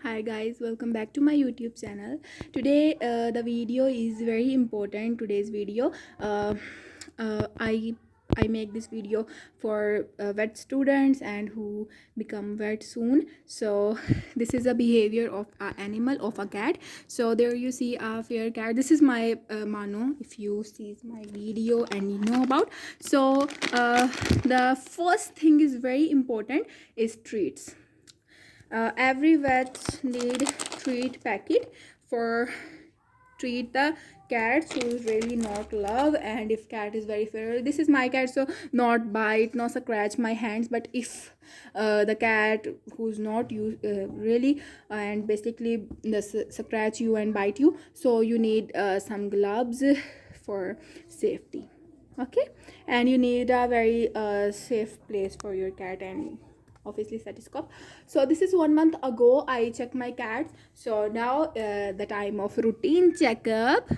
Hi guys, welcome back to my YouTube channel. Today the video is very important. Today's video I make this video for vet students and who become vet soon. So this is a behavior of an animal, of a cat. So there you see a fair cat. This is my Mano, if you see my video and you know about. So the first thing is very important is treats. Every vet need treat packet for treat the cats who is really not love. And if cat is very feral, this is my cat, so not bite, not scratch my hands. But if the cat who's not you really and basically scratch you and bite you, so you need some gloves for safety. Okay, and you need a very safe place for your cat, and obviously stethoscope. So this is 1 month ago I checked my cats. So now the time of routine checkup.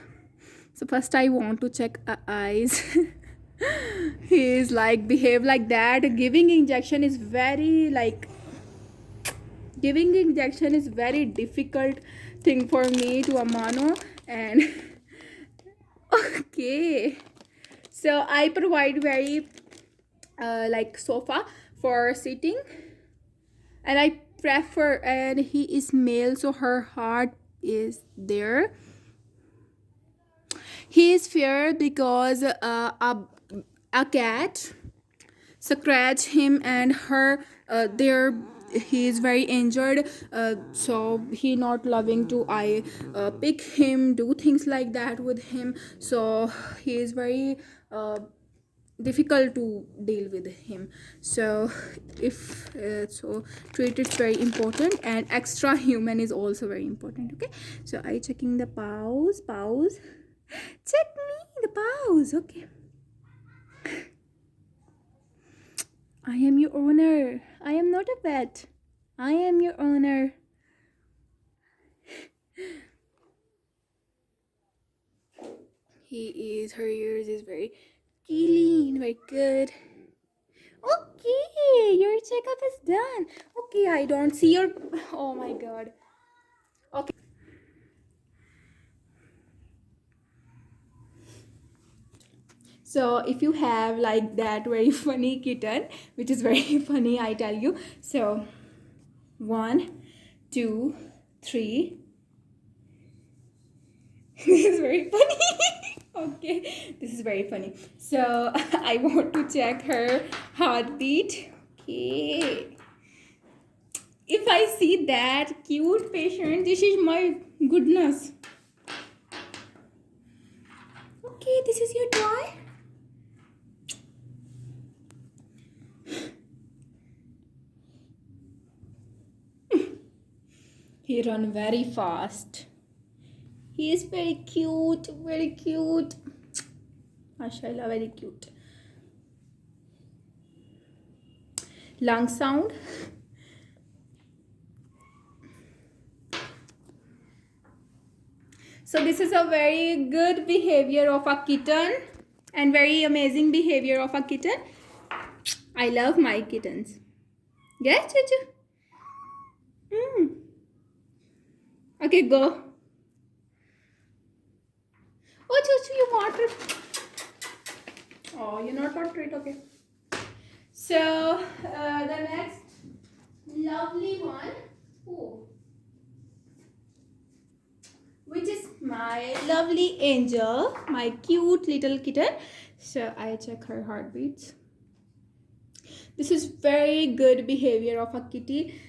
So first I want to check eyes. He is like behave like that. Giving injection is very difficult thing for me to Amano. And okay, so I provide very like sofa for sitting, and I prefer, and he is male, so her heart is there. He is fair because a cat scratch him and her there. He is very injured, so he not loving to I pick him, do things like that with him. So he is very difficult to deal with him. So if so treat is very important, and extra human is also very important. Okay, so I checking the paws. Check me the paws. Okay, I am your owner. I am not a pet. I am your owner. Her ears is very clean, very good. Okay, your checkup is done. Okay, I don't see your. Oh my god. Okay. So if you have like that very funny kitten, which is very funny, I tell you. So 1, 2, 3. This is very funny. Okay, this is very funny. So I want to check her heartbeat. Okay. If I see that cute patient, this is my goodness. Okay, this is your toy. He run very fast. He is very cute, very cute. Mashallah, very cute. Lung sound. So this is a very good behavior of a kitten and very amazing behavior of a kitten. I love my kittens. Yes, Chuchu? Okay, go. Oh, Chuchu, you want it? Oh, you not want it? Okay. So, the next lovely one. Oh. Which is my lovely angel, my cute little kitten. So I check her heartbeats. This is very good behavior of a kitty,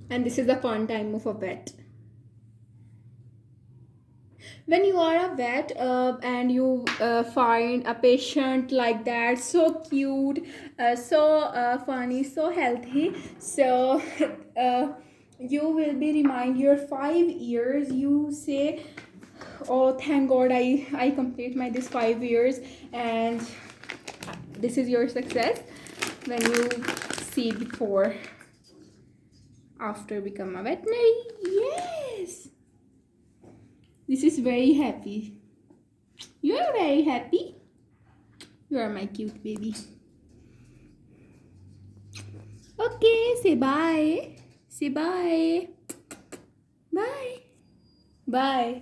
and this is the fun time of a vet. When you are a vet and you find a patient like that, so cute, so funny, so healthy, so you will be remind your 5 years. You say, oh thank god, I complete my this 5 years, and this is your success when you see before after become a veterinary. Yes, this is very happy. You are very happy. You are my cute baby. Okay, say bye. Say bye. Bye. Bye.